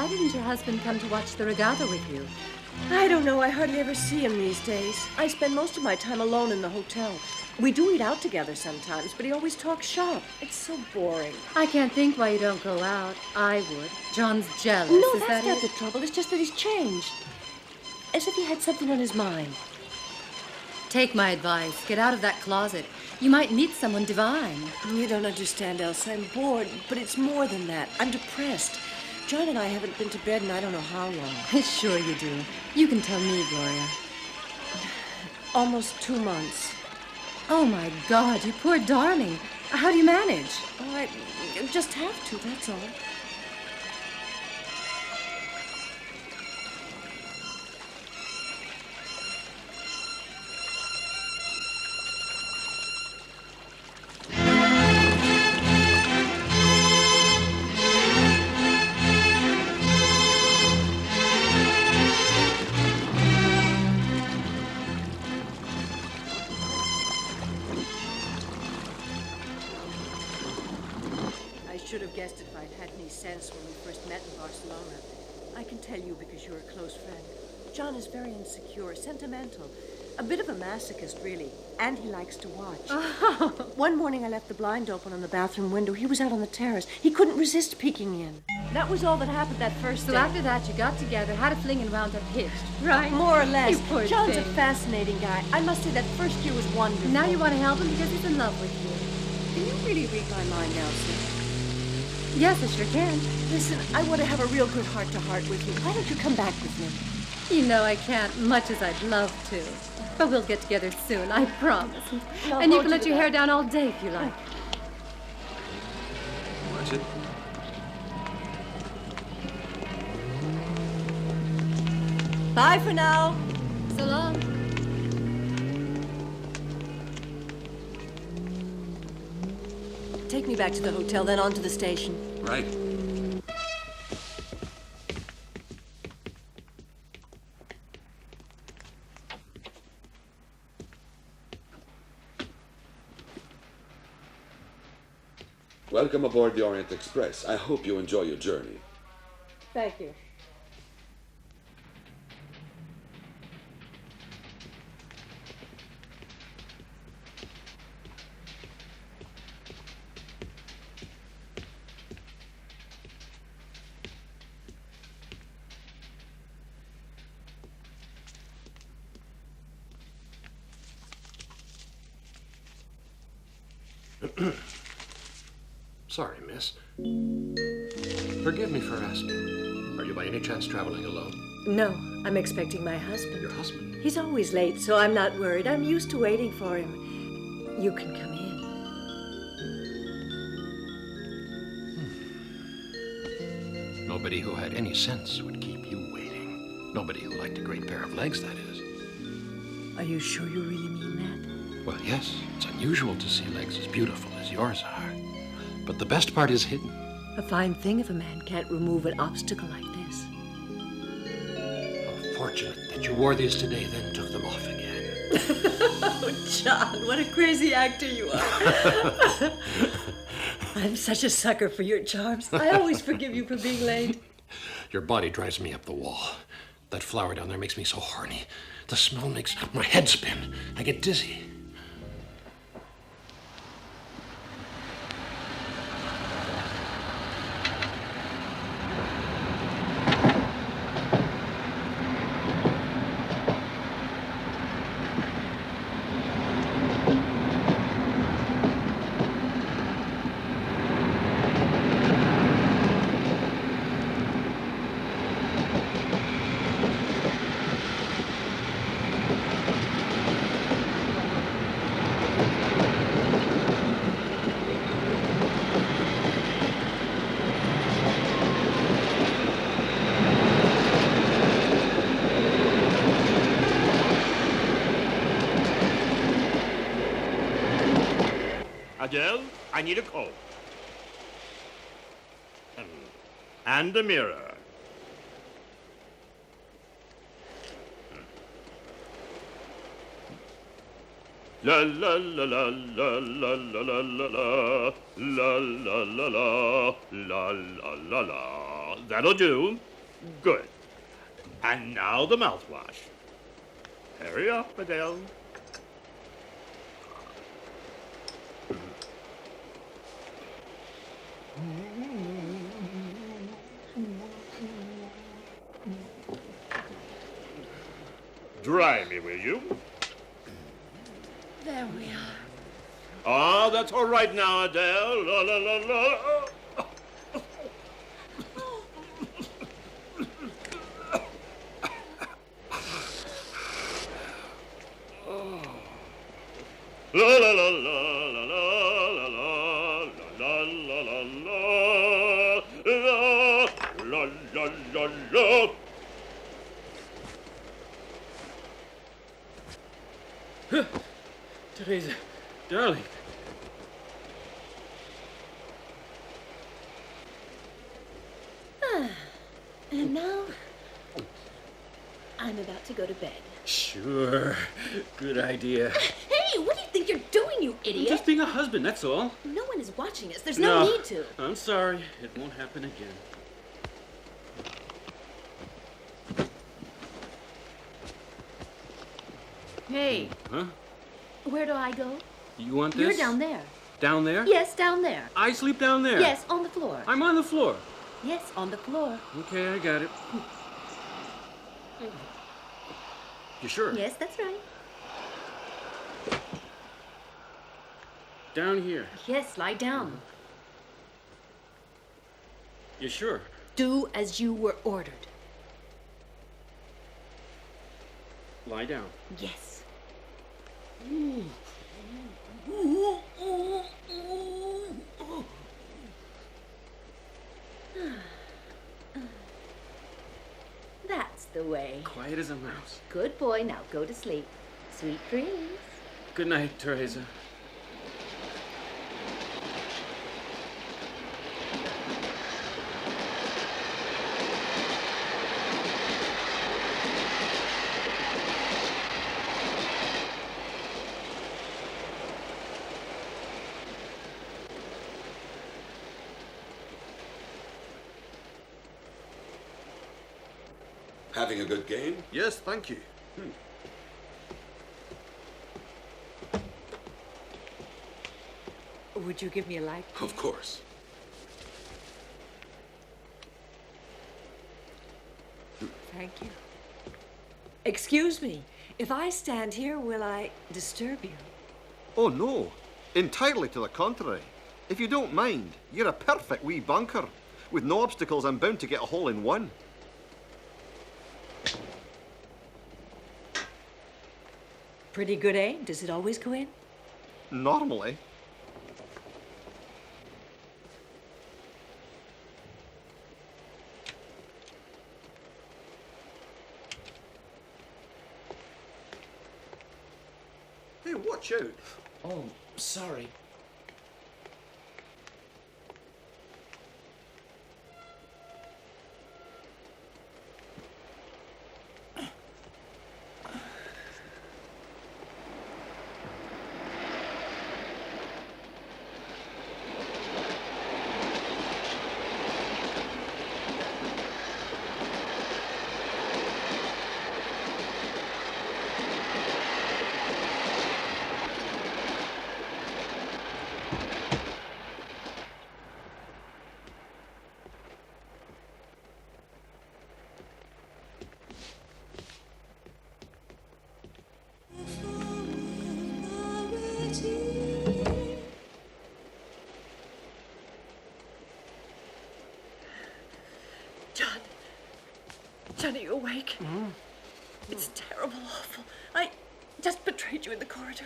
Why didn't your husband come to watch the regatta with you? I don't know. I hardly ever see him these days. I spend most of my time alone in the hotel. We do eat out together sometimes, but he always talks shop. It's so boring. I can't think why you don't go out. I would. John's jealous. No, Is that's that not it? the trouble. It's just that he's changed. As if he had something on his mind. Take my advice. Get out of that closet. You might meet someone divine. You don't understand, Elsa. I'm bored, but it's more than that. I'm depressed. John and I haven't been to bed in I don't know how long. Sure you do. You can tell me, Gloria. Almost 2 months. Oh, my God, you poor darling. How do you manage? Oh, I just have to, that's all. I should have guessed it if I'd had any sense when we first met in Barcelona. I can tell you because you're a close friend. John is very insecure, sentimental, a bit of a masochist, really, and he likes to watch. Oh. One morning I left the blind open on the bathroom window. He was out on the terrace. He couldn't resist peeking in. That was all that happened that first So day. after that, you got together, had a fling, and wound up hitched, right? More or less. You poor John's thing. a fascinating guy. I must say that first year was wonderful. Now you want to help him because he's in love with you. Can you really read my mind, Nelson? Yes, I sure can. Listen, I want to have a real good heart-to-heart with you. Why don't you come back with me? You know I can't, much as I'd love to. But we'll get together soon, I promise. I'll And you hold can let to your that. hair down all day if you like. Watch it. Bye for now. So long. Take me back to the hotel, then on to the station. Right. Welcome aboard the Orient Express. I hope you enjoy your journey. Thank you. Sorry, miss. Forgive me for asking. Are you by any chance traveling alone? No, I'm expecting my husband. Your husband? He's always late, so I'm not worried. I'm used to waiting for him. You can come in. Nobody who had any sense would keep you waiting. Nobody who liked a great pair of legs, that is. Are you sure you really mean that? Well, yes, it's unusual to see legs as beautiful as yours are. But the best part is hidden. A fine thing if a man can't remove an obstacle like this. How fortunate that you wore these today, then took them off again. Oh, John, what a crazy actor you are. I'm such a sucker for your charms. I always forgive you for being late. Your body drives me up the wall. That flower down there makes me so horny. The smell makes my head spin. I get dizzy. Adele, I need a comb. And a mirror. La la la la la la la la la la la la la la la la la la. That'll do. Good. And now the mouthwash. Hurry up, Adele. Dry me, will you? There we are. Ah, that's all right now, Adele. La la la la. La la la la la la la la la la la la la la. Teresa, darling. And now, I'm about to go to bed. Sure. Good idea. Hey, what do you think you're doing, you I'm idiot? just being a husband, that's all. No one is watching us. There's no need to. I'm sorry. It won't happen again. Hey, Huh? Where do I go? You want this? you're down there. Down there? Yes, down there. I sleep down there? Yes, on the floor. I'm on the floor. Yes, on the floor. Okay, I got it. You sure? Yes, that's right. Down here. Yes, lie down. You sure? Do as you were ordered. Lie down. Yes. That's the way. Quiet as a mouse. Good boy. Now go to sleep. Sweet dreams. Good night, Teresa. Having a good game? Yes, thank you. Would you give me a light? Of course. Thank you. Excuse me. If I stand here, will I disturb you? Oh, no. Entirely to the contrary. If you don't mind, you're a perfect wee bunker. With no obstacles, I'm bound to get a hole in one. Pretty good aim. Does it always go in? Normally. Hey, watch out. Oh, sorry. John, are you awake? It's terrible, awful. I just betrayed you in the corridor.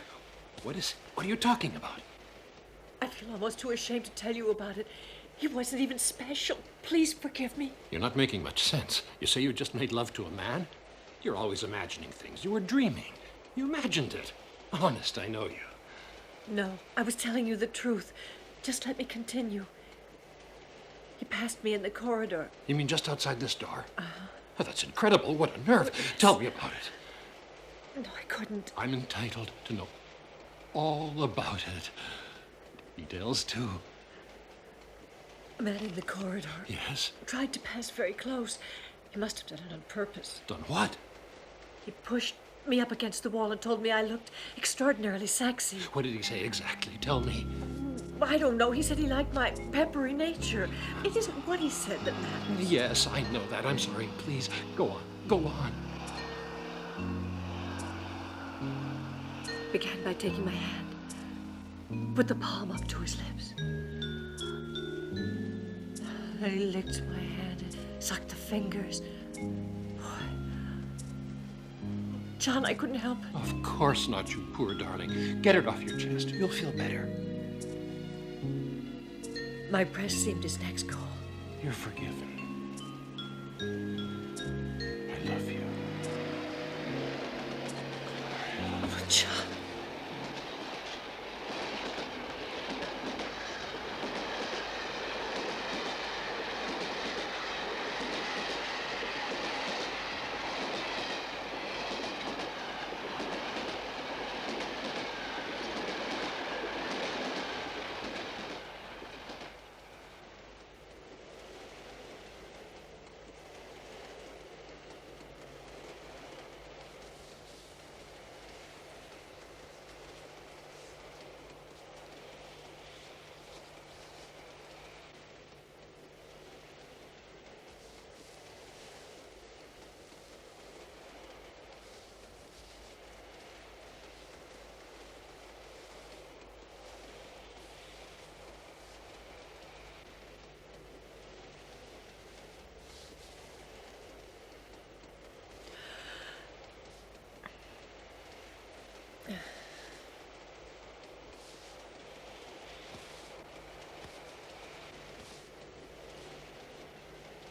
What are you talking about? I feel almost too ashamed to tell you about it. He wasn't even special. Please forgive me. You're not making much sense. You say you just made love to a man? You're always imagining things. You were dreaming. You imagined it. Honest, I know you. No, I was telling you the truth. Just let me continue. He passed me in the corridor. You mean just outside this door? Oh, that's incredible. What a nerve. Tell me about it. No, I couldn't. I'm entitled to know all about it. Details, too. A man in the corridor Yes? tried to pass very close. He must have done it on purpose. Done what? He pushed me up against the wall and told me I looked extraordinarily sexy. What did he say exactly? Tell me. I don't know. He said he liked my peppery nature. It isn't what he said that matters. Yes, I know that. I'm sorry. Please, go on. Go on. Began by taking my hand, put the palm up to his lips. He licked my hand and sucked the fingers. Boy. John, I couldn't help it. Of course not, you poor darling. Get it off your chest. You'll feel better. My breast seemed his next goal. You're forgiven. I love you. Oh, John.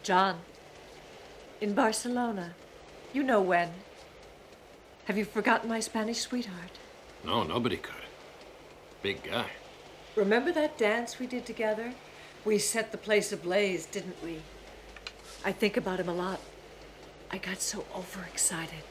John, in Barcelona. You know when. Have you forgotten my Spanish sweetheart? No, nobody could. Big guy. Remember that dance we did together? We set the place ablaze, didn't we? I think about him a lot. I got so overexcited.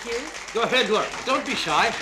Thank you. Go ahead, Laura. Don't be shy.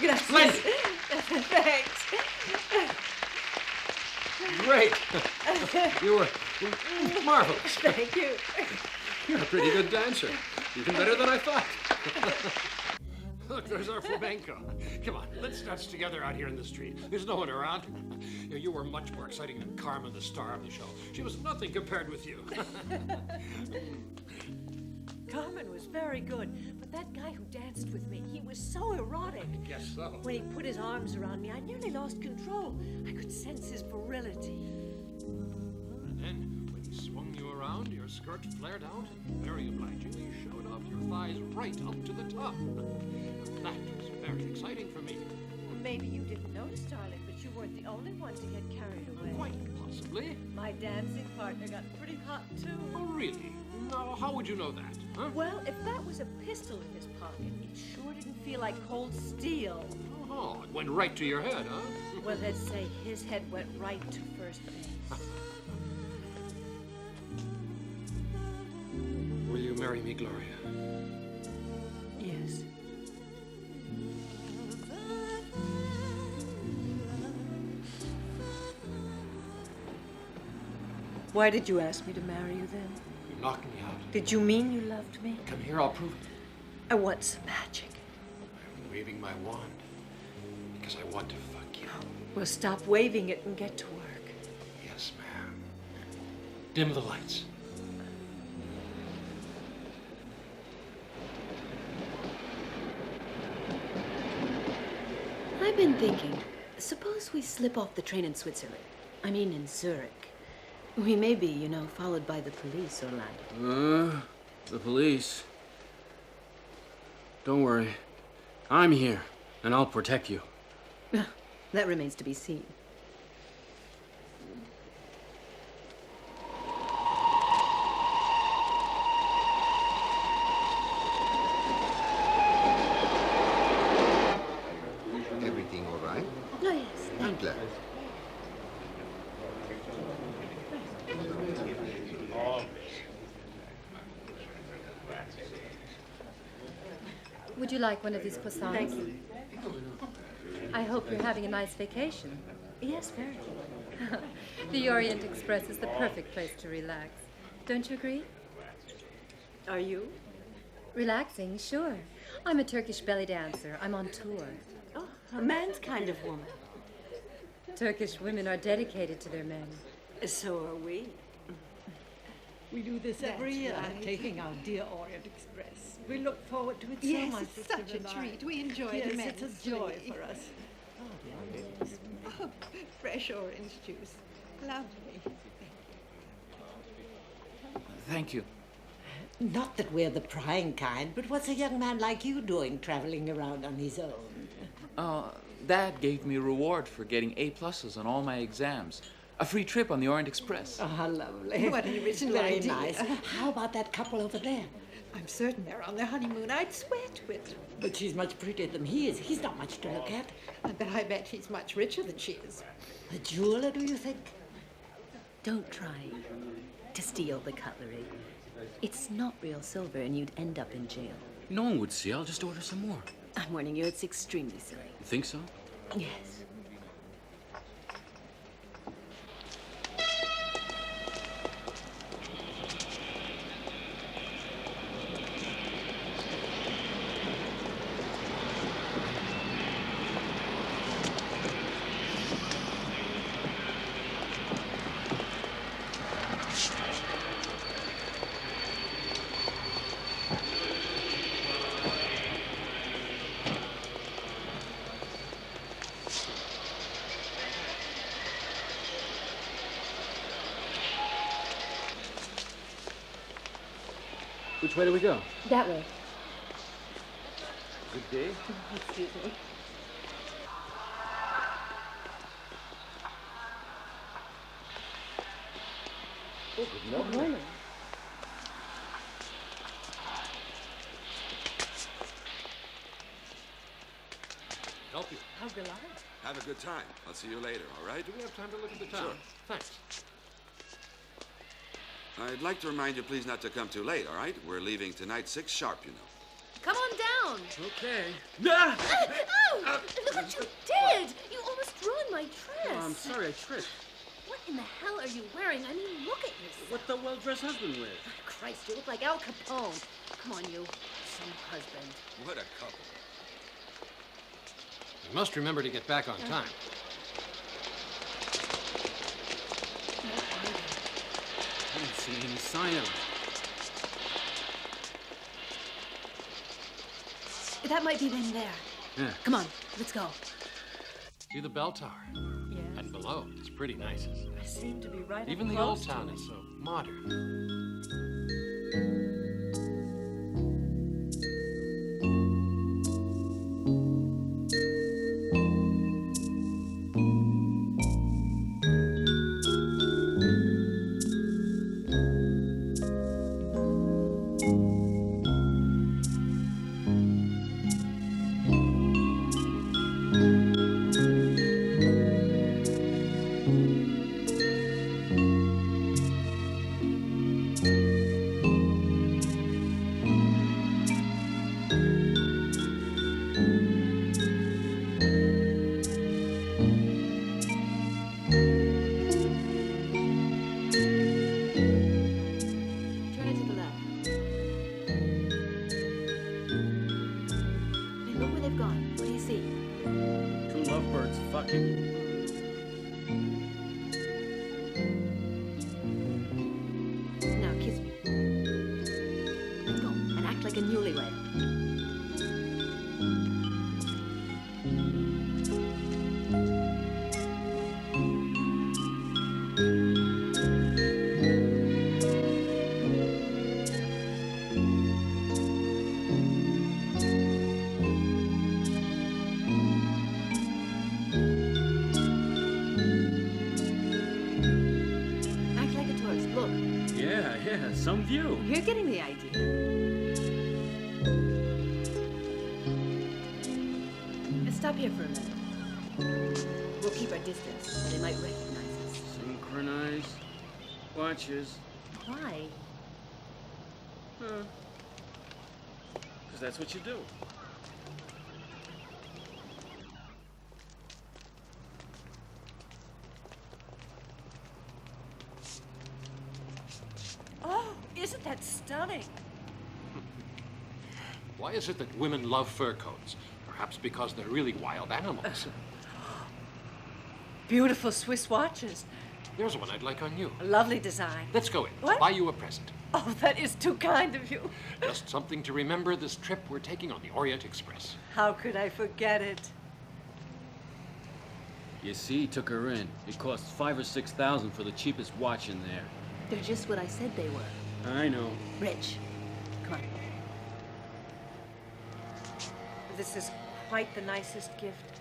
Gracias. Thanks. Great. You were marvelous. Thank you. You're a pretty good dancer. Even better than I thought. Look, there's our flamenco. Come on, let's dance together out here in the street. There's no one around. You were much more exciting than Carmen, the star of the show. She was nothing compared with you. Carmen was very good, but that guy who danced with me, he was so erotic. I guess so. When he put his arms around me, I nearly lost control. I could sense his virility. And then, when he swung you around, your skirt flared out, and very obligingly showed off your thighs right up to the top. That was very exciting for me. Well, maybe you didn't notice, darling, but you weren't the only one to get carried away. Quite possibly. My dancing partner got pretty hot, too. Oh, really? Now, how would you know that, huh? Well, if that was a pistol in his pocket, it sure didn't feel like cold steel. Oh, it went right to your head, huh? Well, let's say his head went right to first base. Will you marry me, Gloria? Yes. Why did you ask me to marry you then? You knocked me out. Did you mean you loved me? Come here, I'll prove it. I want some magic. I'm waving my wand because I want to fuck you. Well, stop waving it and get to work. Yes, ma'am. Dim the lights. I've been thinking, suppose we slip off the train in Switzerland. I mean, in Zurich. We may be, you know, followed by the police, Orlando. The police. Don't worry. I'm here, and I'll protect you. That remains to be seen. Everything all right? Oh, yes. I'm glad. Would you like one of these croissants? Thank you. I hope you're having a nice vacation. Yes, very. The Orient Express is the perfect place to relax. Don't you agree? Are you? Relaxing, sure. I'm a Turkish belly dancer. I'm on tour. Oh, a man's kind of woman. Turkish women are dedicated to their men. So are we. We do this every year, taking our dear Orient Express. We look forward to it so Yes, much. it's such a treat. We enjoy it Yes, immensely. it's a joy for us. Oh, fresh orange juice. Lovely. Thank you. Not that we're the prying kind, but what's a young man like you doing traveling around on his own? Dad gave me a reward for getting A+s on all my exams. A free trip on the Orient Express. Oh, how lovely. What an original Very idea. nice. How about that couple over there? I'm certain they're on their honeymoon. I'd swear to it. But she's much prettier than he is. He's not much to look at. I bet he's much richer than she is. A jeweler, do you think? Don't try to steal the cutlery. It's not real silver and you'd end up in jail. No one would see. I'll just order some more. I'm warning you, it's extremely silly. You think so? Yes. Which way do we go? That way. Good day. Excuse me. Oh, good morning. Good morning. Help you. How will I? Have a good time. I'll see you later, all right? Do we have time to look at the town? Sure. Thanks. I'd like to remind you, please, not to come too late, all right? We're leaving tonight 6 sharp, you know. Come on down. Okay. Oh! Look what you did! You almost ruined my dress. Oh, I'm sorry, I tripped. What in the hell are you wearing? I mean, look at yourself. What the well-dressed husband wears. Christ, you look like Al Capone. Come on, you. Some husband. What a couple. You must remember to get back on time. I didn't see any sign of it. That might be them there. Yeah. Come on, let's go. See the bell tower? Yes. And below, it's pretty nice. I seem to be right Even up the close old to town it. is so modern. Turn it to the left. Hey, look where they've gone. What do you see? 2 lovebirds fucking. Now kiss me. Let's go and act like a newlywed. Act like a tourist. Look, Yeah, some view. you're getting the idea. Let's stop here for a minute. We'll keep our distance. They might recognize us. Synchronized watches. Why? Because that's what you do. Oh, isn't that stunning? Why is it that women love fur coats? Perhaps because they're really wild animals. Beautiful Swiss watches. There's one I'd like on you. A lovely design. Let's go in. What? I'll buy you a present. Oh, that is too kind of you. Just something to remember this trip we're taking on the Orient Express. How could I forget it? You see, he took her in. It cost $5,000 or $6,000 for the cheapest watch in there. They're just what I said they were. I know. Rich, come on. This is quite the nicest gift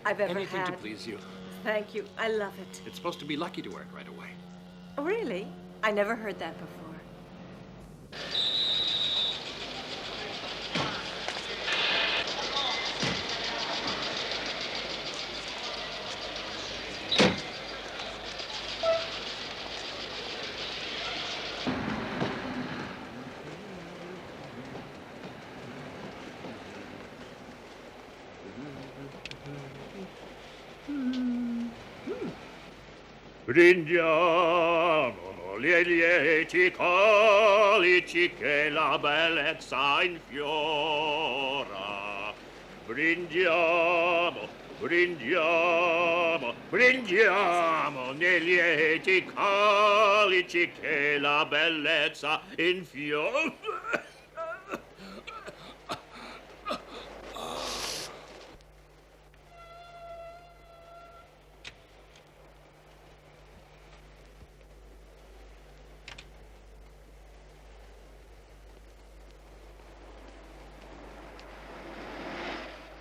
I've ever Anything had. to please you. Thank you. I love it. It's supposed to be lucky to wear it right away. Oh, really? I never heard that before. Prendiamo gli lieti calici che la bellezza infiora. Prendiamo, prendiamo nei lieti calici che la bellezza infiora.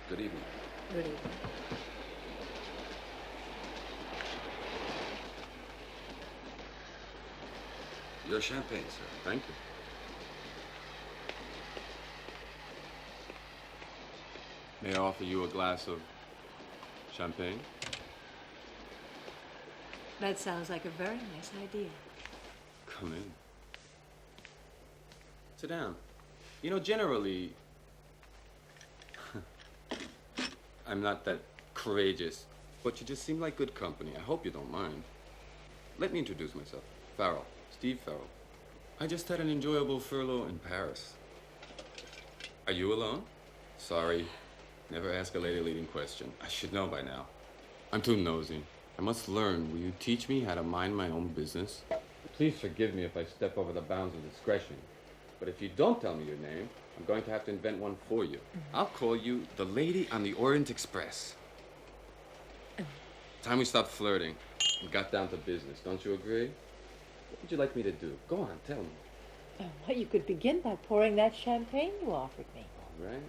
Good evening. Good evening. Your champagne, sir. Thank you. May I offer you a glass of champagne? That sounds like a very nice idea. Come in. Sit down. You know, generally, I'm not that courageous, but you just seem like good company. I hope you don't mind. Let me introduce myself. Farrell. Steve Farrell. I just had an enjoyable furlough in Paris. Are you alone? Sorry. Never ask a lady leading question. I should know by now. I'm too nosy. I must learn. Will you teach me how to mind my own business? Please forgive me if I step over the bounds of discretion. But if you don't tell me your name, I'm going to have to invent one for you. I'll call you the lady on the Orient Express. Time we stopped flirting and got down to business. Don't you agree? What would you like me to do? Go on, tell me. Well, you could begin by pouring that champagne you offered me. All right.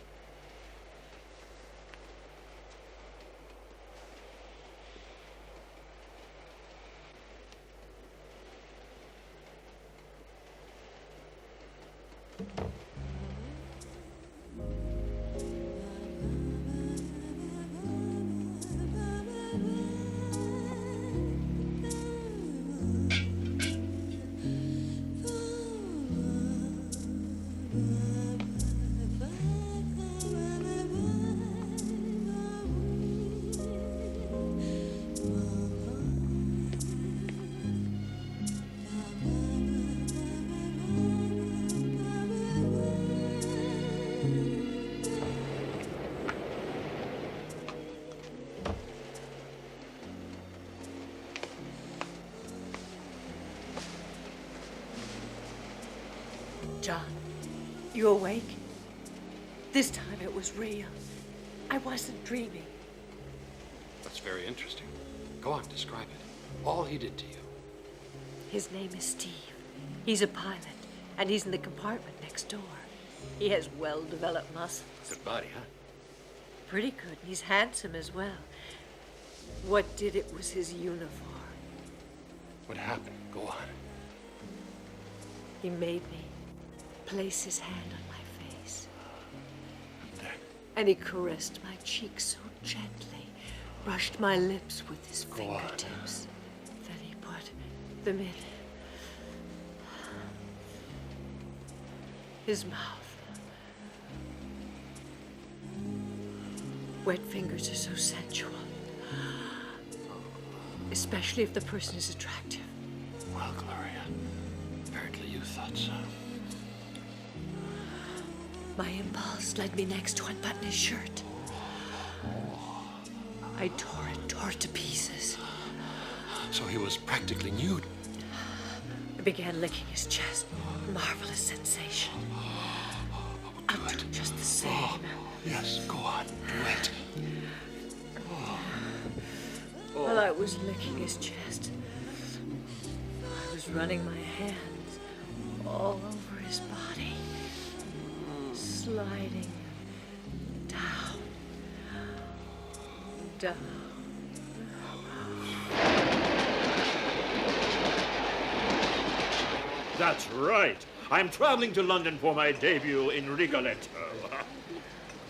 John, you awake? This time it was real. I wasn't dreaming. That's very interesting. Go on, describe it. All he did to you. His name is Steve. He's a pilot, and he's in the compartment next door. He has well-developed muscles. Good body, huh? Pretty good. He's handsome as well. What did it was his uniform. What happened? Go on. He made me place his hand on my face. And he caressed my cheek so gently, brushed my lips with his fingertips. Then he put them in his mouth. Wet fingers are so sensual, especially if the person is attractive. Well, Gloria, apparently you thought so. My impulse led me next to unbutton his shirt. I tore it to pieces. So he was practically nude. I began licking his chest. Marvelous sensation. I'll do just the same. Oh, yes, go on, do it. While I was licking his chest, I was running my hands all over his body, sliding down, down. That's right. I'm traveling to London for my debut in Rigoletto.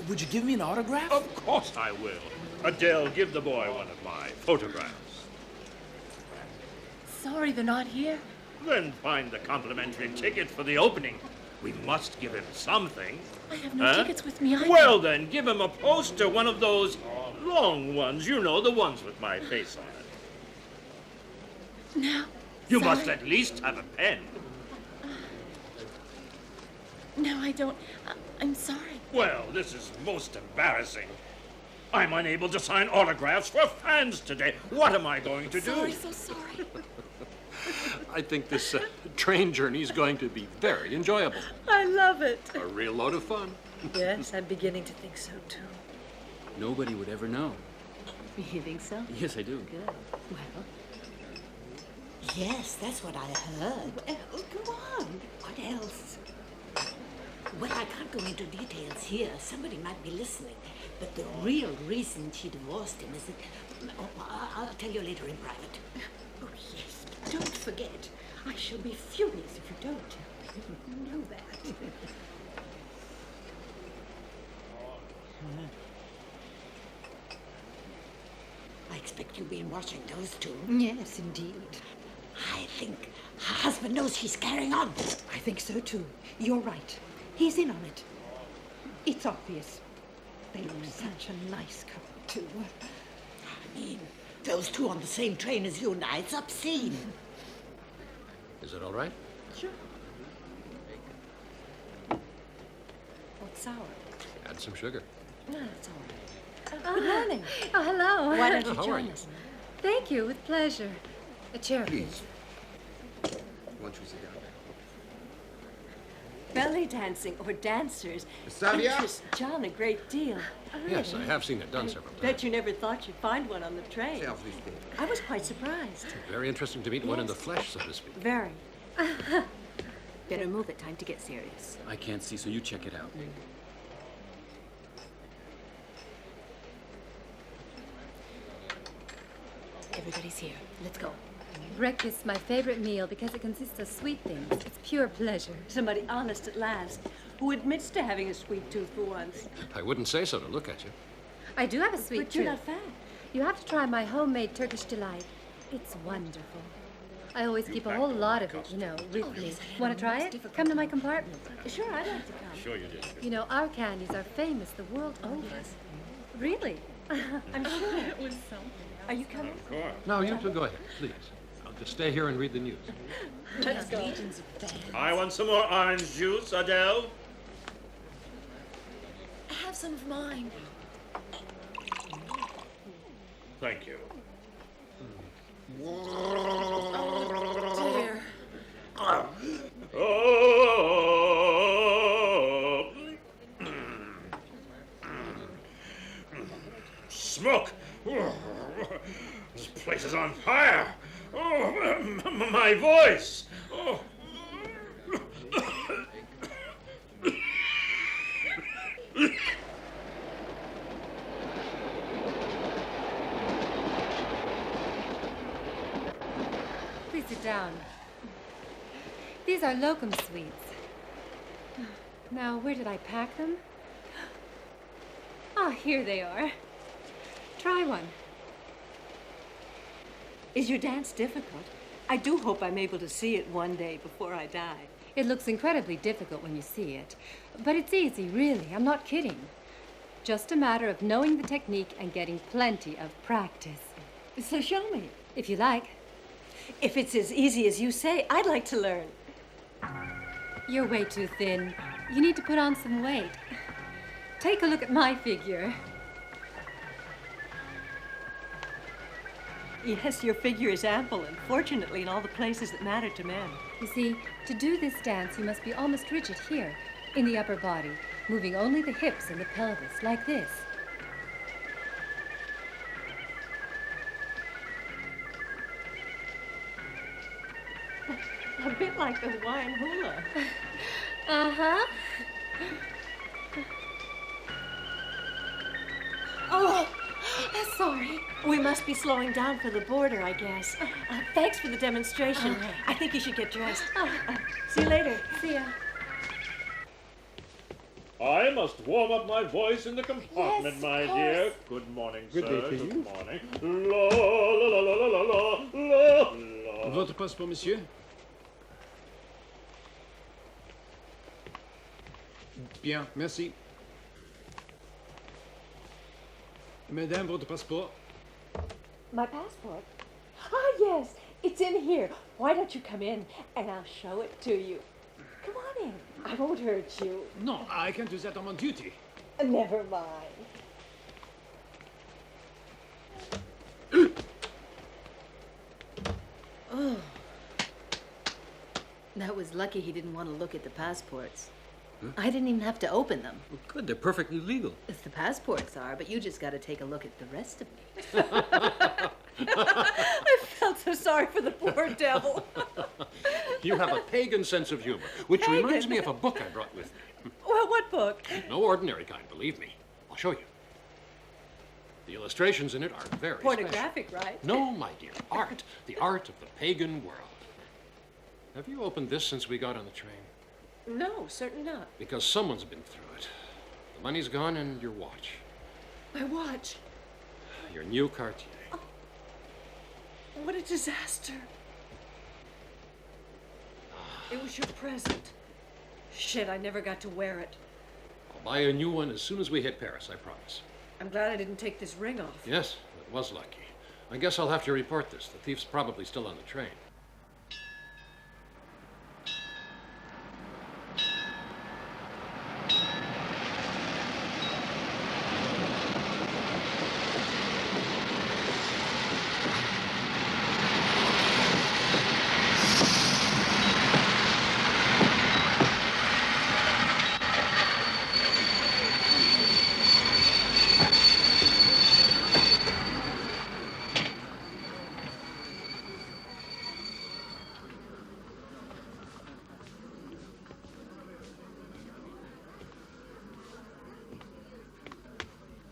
Would you give me an autograph? Of course I will. Adele, give the boy one of my photographs. Sorry they're not here. Then find the complimentary ticket for the opening. We must give him something. I have no tickets with me either. Well, then, give him a poster, one of those long ones. You know, the ones with my face on it. No. You sorry. must at least have a pen. No, I don't. I'm sorry. Well, this is most embarrassing. I'm unable to sign autographs for fans today. What am I going to do? Sorry, so sorry. I think this train journey is going to be very enjoyable. I love it. A real load of fun. Yes, I'm beginning to think so, too. Nobody would ever know. You think so? Yes, I do. Good. Well, Yes, that's what I heard. Well, go on. What else? Well, I can't go into details here. Somebody might be listening. But the real reason she divorced him is that... Oh, I'll tell you later in private. Oh, yes. But don't forget. I shall be furious if you don't. You know that. I expect you've been watching those two. Yes, indeed. I think her husband knows she's carrying on. I think so too. You're right. He's in on it. It's obvious. They look such a nice couple, too. I mean, those two on the same train as you and I, it's obscene. Is it all right? Sure. What's sour? Add some sugar. No, it's all right. Good morning. Oh, hello. Why don't you How are join you? us? Thank you, with pleasure. A chair, Please. Won't you sit down? Belly dancing or dancers Savia? interest John a great deal. Yes, I have seen it done several times. Bet you never thought you'd find one on the train. I was quite surprised. Very interesting to meet one in the flesh, so to speak. Very. better move it. Time to get serious. I can't see, so you check it out. Everybody's here. Let's go. Breakfast's my favorite meal because it consists of sweet things. It's pure pleasure. Somebody honest at last, who admits to having a sweet tooth for once. I wouldn't say so to look at you. I do have a sweet But you're tooth. not fat. You have to try my homemade Turkish delight. It's wonderful. I always keep a whole lot of it, with me. Want to try it? Come to my compartment. Sure, I'd like to come. Sure you did. You know, our candies are famous the world over. Really? I'm sure. It was something. Are you coming? Of course. No, you two go ahead, please. I'll just stay here and read the news. Let's go. I want some more orange juice, Adele. Have some of mine. Thank you. Dear. Oh! Smoke! This place is on fire! Oh, my voice! Oh. Please sit down. These are locum sweets. Now, where did I pack them? Ah, here they are. Try one. Is your dance difficult? I do hope I'm able to see it one day before I die. It looks incredibly difficult when you see it. But it's easy, really. I'm not kidding. Just a matter of knowing the technique and getting plenty of practice. So show me. If you like. If it's as easy as you say, I'd like to learn. You're way too thin. You need to put on some weight. Take a look at my figure. Yes, your figure is ample, and fortunately in all the places that matter to men. You see, to do this dance, you must be almost rigid here, in the upper body, moving only the hips and the pelvis, like this. A bit like the wine hula. Uh-huh. Oh, Sorry. we must be slowing down for the border, I guess. Thanks for the demonstration. All right. I think you should get dressed. See you later. See ya. I must warm up my voice in the compartment, Yes, my of dear. course. Good morning, Good sir. day to you. Good morning. La la la la la la la la. Votre passeport, monsieur? Bien, merci. Madame, votre passeport? My passport? Ah, yes. It's in here. Why don't you come in and I'll show it to you. Come on in. I won't hurt you. No, I can't do that on my duty. Never mind. Oh. That was lucky he didn't want to look at the passports. I didn't even have to open them. Well, good, they're perfectly legal. If the passports are, but you just got to take a look at the rest of me. I felt so sorry for the poor devil. You have a pagan sense of humor, which Pagan? reminds me of a book I brought with me. Well, what book? No ordinary kind, believe me. I'll show you. The illustrations in it are very Pornographic, right? special. No, my dear, art. The art of the pagan world. Have you opened this since we got on the train? No, certainly not. Because someone's been through it. The money's gone and your watch. My watch. Your new Cartier. Oh, what a disaster. It was your present. Shit, I never got to wear it. I'll buy a new one as soon as we hit Paris, I promise. I'm glad I didn't take this ring off. Yes, it was lucky. I guess I'll have to report this. The thief's probably still on the train.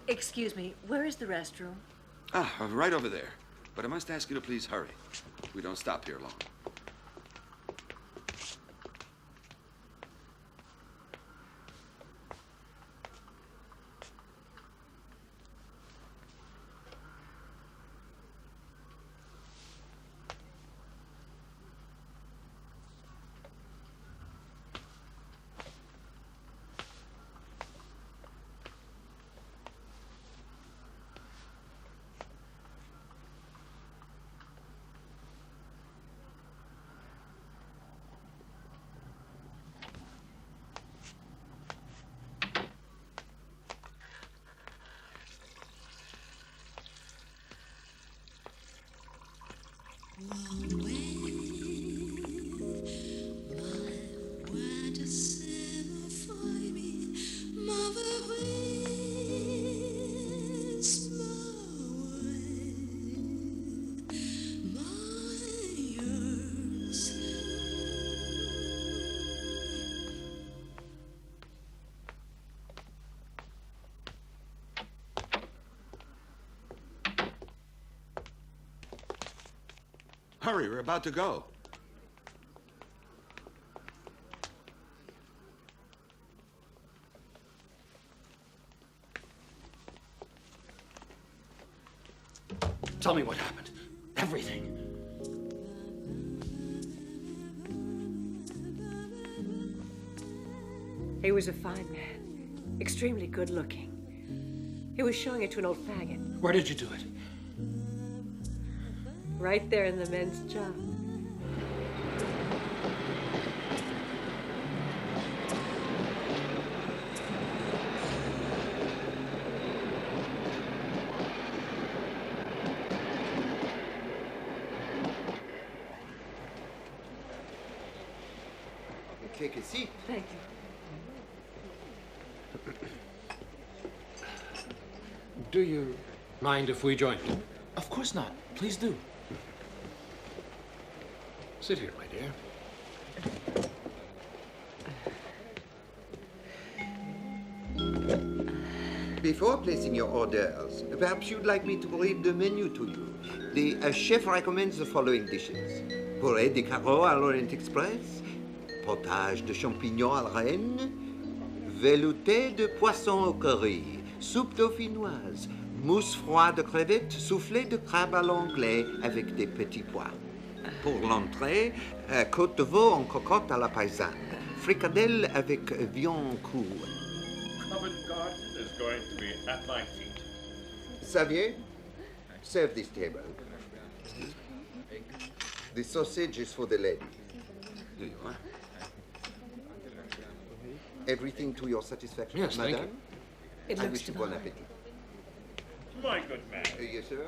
Excuse me, where is the restroom? Ah, right over there. But I must ask you to please hurry. We don't stop here long. Hurry, we're about to go. Tell me what happened. Everything. He was a fine man, extremely good looking. He was showing it to an old faggot. Where did you do it? Right there in the men's job. Take a seat. Thank you. Do you mind if we join you? Of course not. Please do. Sit here, my dear. Before placing your orders, perhaps you'd like me to read the menu to you. The chef recommends the following dishes. Purée de carreaux à l'Orient Express, potage de champignons à la reine, velouté de poisson au curry, soupe dauphinoise, mousse froide de crevettes, soufflé de crabe à l'anglais avec des petits pois. Pour l'entrée, côte de veau en cocotte à la paysanne, fricadelle avec viande crue. Covent Garden is going to be at my feet. Xavier, serve this table. The sausage is for the lady. Here you are. Everything to your satisfaction, Yes, thank madame? you. I wish you bon appetit. My good man, Yes, sir?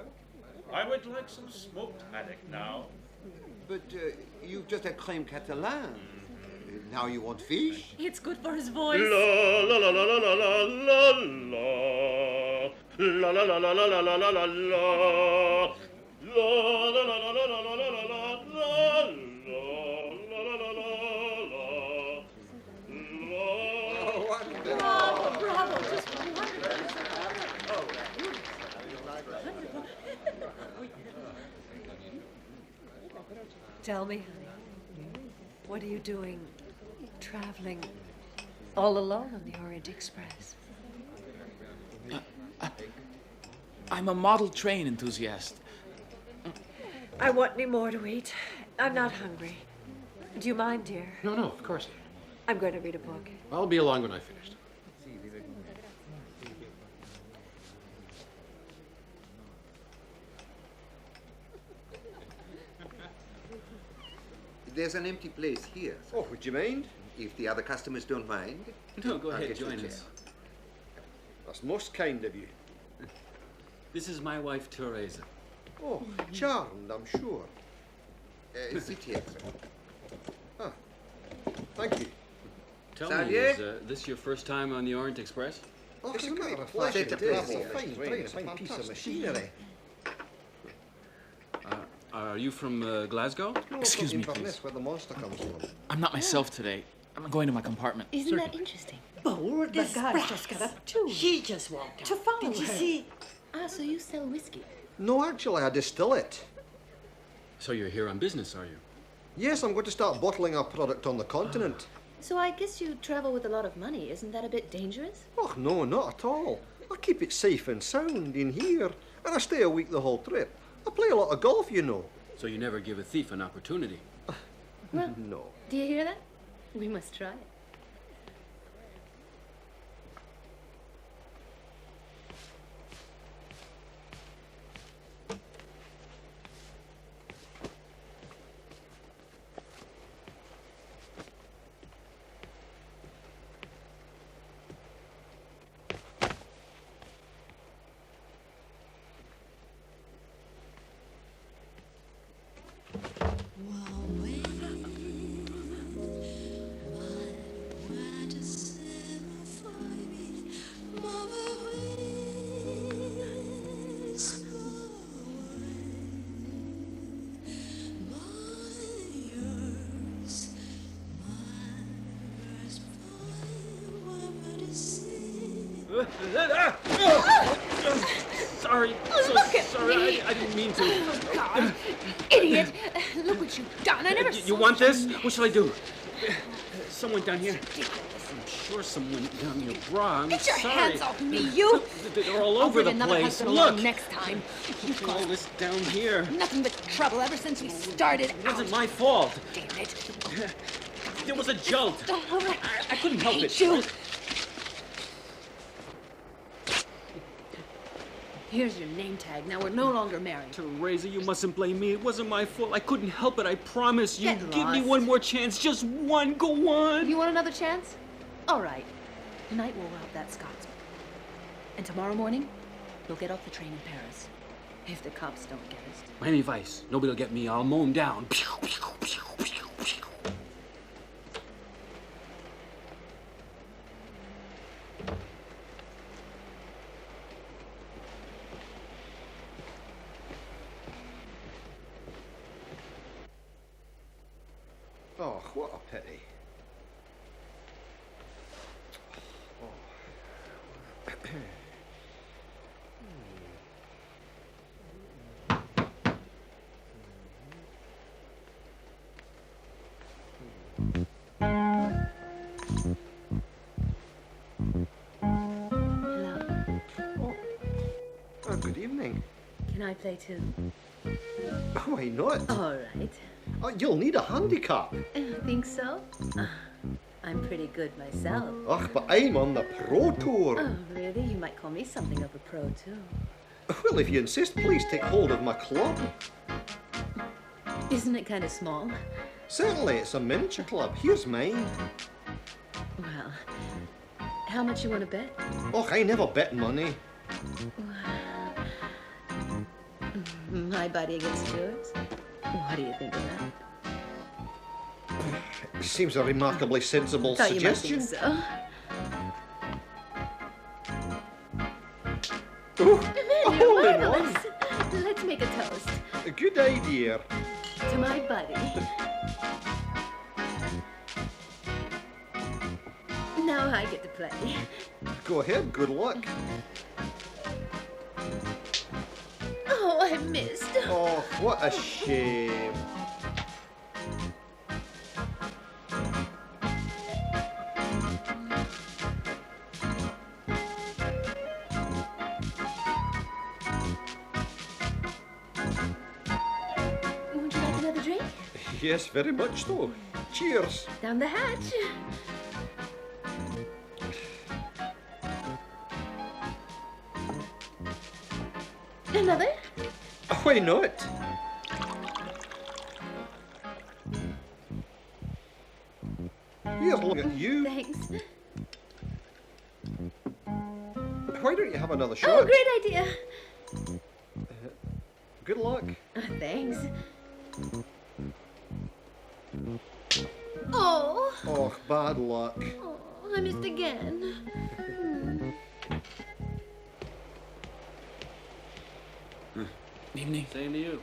I would like some smoked haddock now. But you've just had crème catalan. Now you want fish? It's good for his voice. La la la la la la la la la la la la la la la la la la la. Bravo, just Tell me, honey, what are you doing traveling all alone on the Orient Express? I'm a model train enthusiast. I want any more to eat. I'm not hungry. Do you mind, dear? No, no, of course not. I'm going to read a book. I'll be along when I finished. There's an empty place here. Oh, would you mind? If the other customers don't mind. No, go I'll ahead, get you a join chair. us. That's most kind of you. This is my wife, Teresa. Oh, charmed, I'm sure. Sit here, sir. Ah, thank you. Tell me, Xavier? is this your first time on the Orient Express? Oh, It's it's a a great matter of pleasure pleasure to to visit travel. you. Fine train, a fine piece of machinery. Are you from Glasgow? No, Excuse me, from please. Inverness, where the monster comes from. I'm not myself today. I'm going to my compartment. Isn't that interesting? Bold The express. guy's just got up too. She just walked out. To follow Did you her. see? Ah, so you sell whiskey. No, actually, I distill it. So you're here on business, are you? Yes, I'm going to start bottling our product on the continent. So I guess you travel with a lot of money. Isn't that a bit dangerous? Oh, no, not at all. I keep it safe and sound in here, and I stay a week the whole trip. I play a lot of golf, you know. So you never give a thief an opportunity? Well, No. do you hear that? We must try it. Sorry. Look at sorry. me. I didn't mean to. Oh, God. Idiot. Look what you've done. I never You saw want such a this? mess. What shall I do? Someone down here. I'm sure someone down your bra. I'm Get your sorry. hands off me, you! They're all I'll over bring the another place. husband Look. along next time. You've All caused this down here. nothing but trouble ever since we started It out. wasn't my fault. Damn it. There was a jolt. Oh, I couldn't help hate it. you. Here's your name tag. Now we're no longer married. Teresa, you mustn't blame me. It wasn't my fault. I couldn't help it. I promise you. Get Give me lost. one more chance. Just one. Go on. You want another chance? All right. Tonight we'll rob that Scotsman. And tomorrow morning, we'll get off the train in Paris. If the cops don't get us. Miami Vice. Nobody'll get me. I'll mow him down. Oh, what a pity. Oh, good evening. Can I play too? Why not? All right. Oh, you'll need a handicap. Think so? I'm pretty good myself. Ach, but I'm on the pro tour. Oh, really? You might call me something of a pro, too. Well, if you insist, please take hold of my club. Isn't it kind of small? Certainly, it's a miniature club. Here's mine. Well, how much you want to bet? Oh, I never bet money. My body against yours? What do you think of that? Seems a remarkably sensible Thought suggestion. you might think so. Hold it on. Let's make a toast. A good idea. To my buddy. Now I get to play. Go ahead, good luck. Oh, I missed. Oh, what a shame. Would you like another drink? Yes, very much so. Cheers. Down the hatch. Another? Why not? Here, look at you. Thanks. Why don't you have another shot? Oh, great idea. Good luck. Thanks. Oh. Oh, bad luck. Oh, I missed again. Evening. Same to you.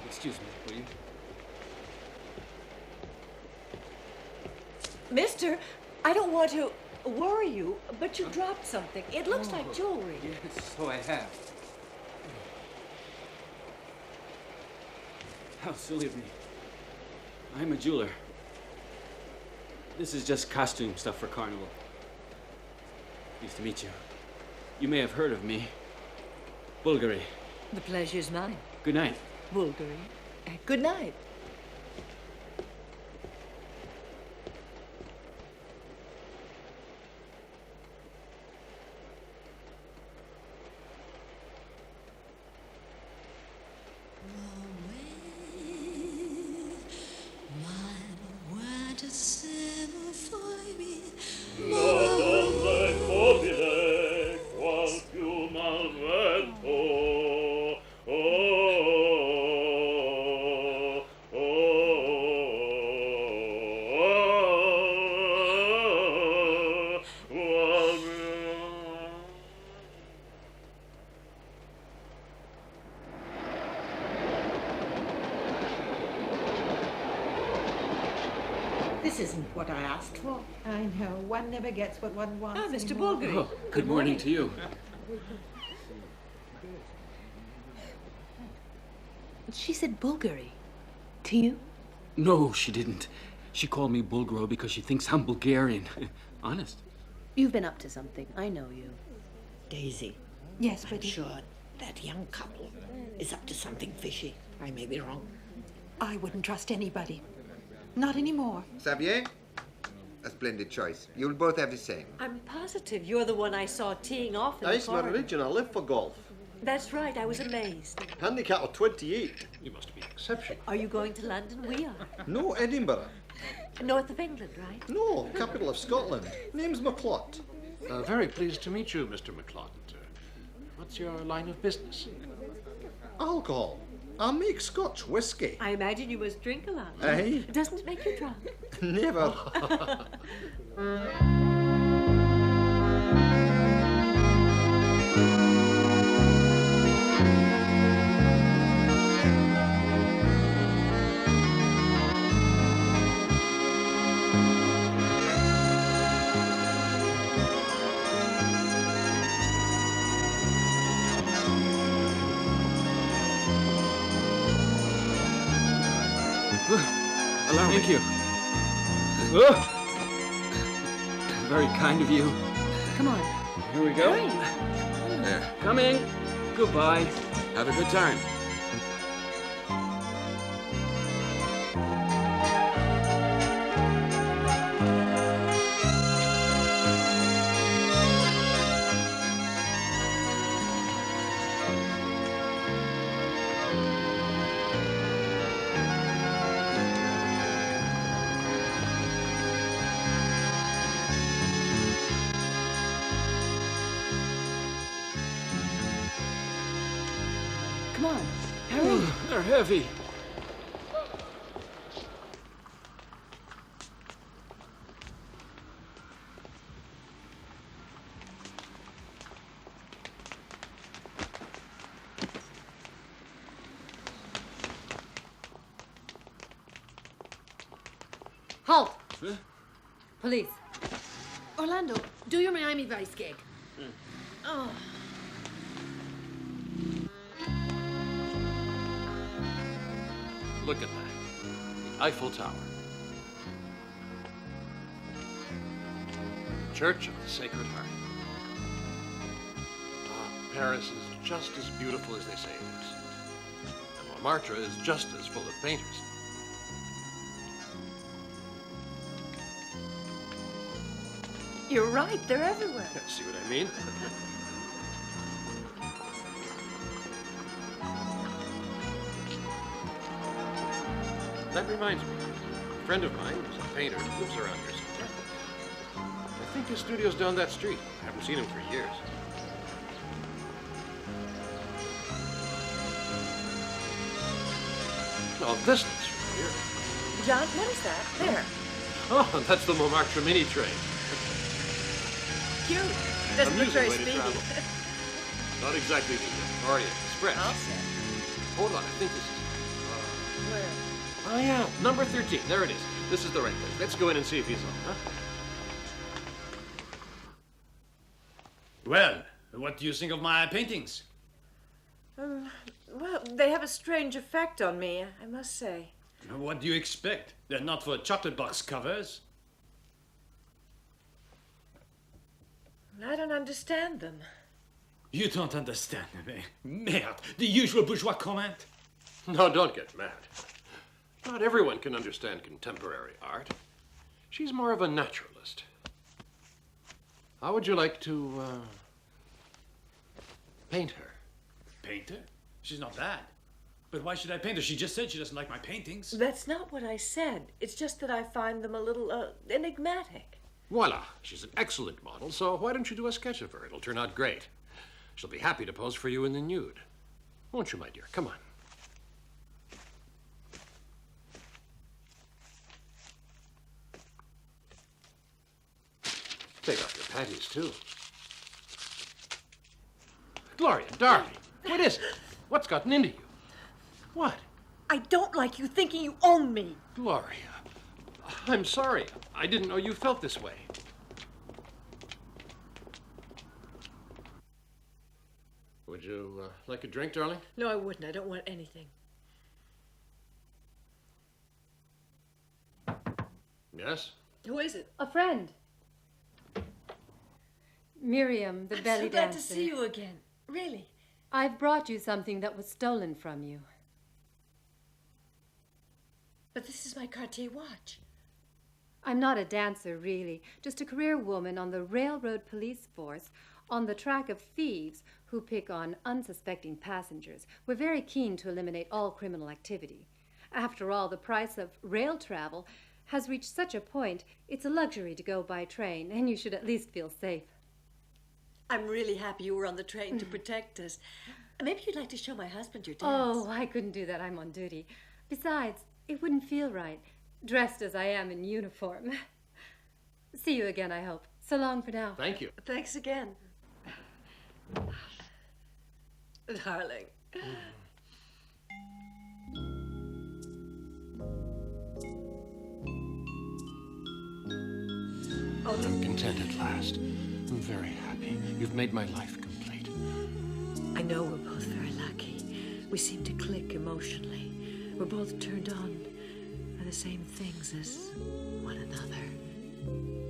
Excuse me, will you? Mister, I don't want to worry you, but you dropped something. It looks like jewelry. Yes, so I have. How silly of me. I'm a jeweler. This is just costume stuff for Carnival. Nice to meet you. You may have heard of me. Bulgari. The pleasure's mine. Good night. Bulgari. Good night. This isn't what I asked for. I know. One never gets what one wants. Ah, Mr. anymore. Bulgari. Oh, good morning to you. She said Bulgari. To you? No, she didn't. She called me Bulgaro because she thinks I'm Bulgarian. Honest. You've been up to something. I know you. Daisy. Yes, I'm but sure that young couple is up to something fishy. I may be wrong. I wouldn't trust anybody. Not anymore. Xavier? A splendid choice. You'll both have the same. I'm positive you're the one I saw teeing off in Nice, the my corner. religion. I live for golf. That's right. I was amazed. Handicap of 28. You must be an exception. Are you going to London? We are. No, Edinburgh. North of England, right? No, capital of Scotland. Name's McClot. Very pleased to meet you, Mr. McClellan. What's your line of business? Alcohol. I make Scotch whiskey. I imagine you must drink a lot. Aye. Doesn't it make you drunk? Never. Allow me. Thank you. Very kind of you. Come on. Here we go. Hurry. There. Coming. Goodbye. Have a good time. Come on. Hurry. They're heavy. Halt! Huh? Police. Orlando, do your Miami Vice gig. Oh. Look at that. The Eiffel Tower. Church of the Sacred Heart. Paris is just as beautiful as they say it is. And Montmartre is just as full of painters. You're right, they're everywhere. See what I mean? That reminds me. A friend of mine who's a painter lives around here somewhere. I think his studio's down that street. I haven't seen him for years. Oh, this looks familiar. John, what is that? There. Oh, that's the Montmartre mini train. Cute. Doesn't look Amusing very way to speedy. travel. Not exactly the Orient Express. I'll say. Hold on, I think this is... Where? Oh, yeah, number 13. There it is. This is the right place. Let's go in and see if he's on, huh? Well, what do you think of my paintings? Well, they have a strange effect on me, I must say. What do you expect? They're not for chocolate box covers. I don't understand them. You don't understand them, eh? Merde, the usual bourgeois comment. No, don't get mad. Not everyone can understand contemporary art. She's more of a naturalist. How would you like to, paint her? Paint her? She's not bad. But why should I paint her? She just said she doesn't like my paintings. That's not what I said. It's just that I find them a little, enigmatic. Voila, she's an excellent model, so why don't you do a sketch of her? It'll turn out great. She'll be happy to pose for you in the nude. Won't you, my dear? Come on. Take off your panties, too. Gloria, darling, what is it? What's gotten into you? What? I don't like you thinking you own me. Gloria, I'm sorry. I didn't know you felt this way. Would you like a drink, darling? No, I wouldn't. I don't want anything. Yes? Who is it? A friend. Miriam, the belly I'm so glad dancer. to see you again. Really? I've brought you something that was stolen from you. But this is my Cartier watch. I'm not a dancer, really. Just a career woman on the railroad police force on the track of thieves who pick on unsuspecting passengers. We're very keen to eliminate all criminal activity. After all, the price of rail travel has reached such a point, it's a luxury to go by train, and you should at least feel safe. I'm really happy you were on the train to protect us. Maybe you'd like to show my husband your dance. Oh, I couldn't do that. I'm on duty. Besides, it wouldn't feel right, dressed as I am in uniform. See you again, I hope. So long for now. Thank you. Thanks again. Darling. I'm content at last. I'm very happy. You've made my life complete. I know we're both very lucky. We seem to click emotionally. We're both turned on. the same things as one another.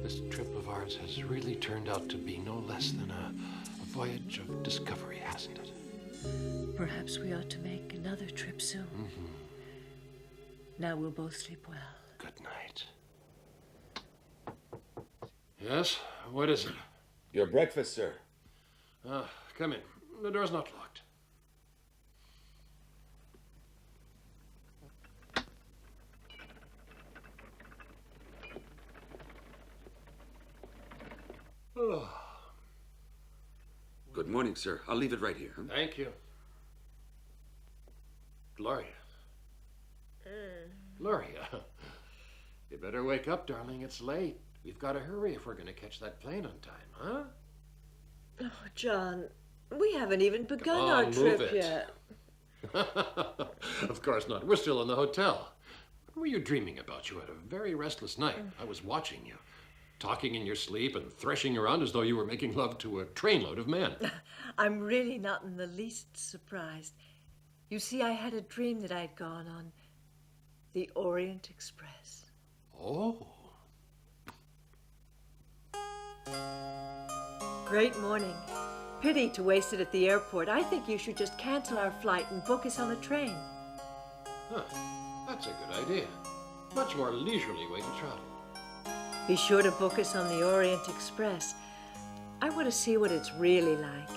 This trip of ours has really turned out to be no less than a voyage of discovery, hasn't it? Perhaps we ought to make another trip soon. Now we'll both sleep well. Good night. Yes? What is it? Your breakfast, sir. Come in. The door's not locked. Oh. Good morning, sir. I'll leave it right here. Huh? Thank you. Gloria. Gloria. You better wake up, darling. It's late. We've got to hurry if we're going to catch that plane on time, huh? Oh, John, we haven't even begun Come on, our move trip it. yet. Of course not. We're still in the hotel. What were you dreaming about? You had a very restless night. I was watching you, talking in your sleep and threshing around as though you were making love to a trainload of men. I'm really not in the least surprised. You see, I had a dream that I'd gone on the Orient Express. Oh. Great morning. Pity to waste it at the airport. I think you should just cancel our flight and book us on a train. Huh. That's a good idea. Much more leisurely way to travel. Be sure to book us on the Orient Express. I want to see what it's really like.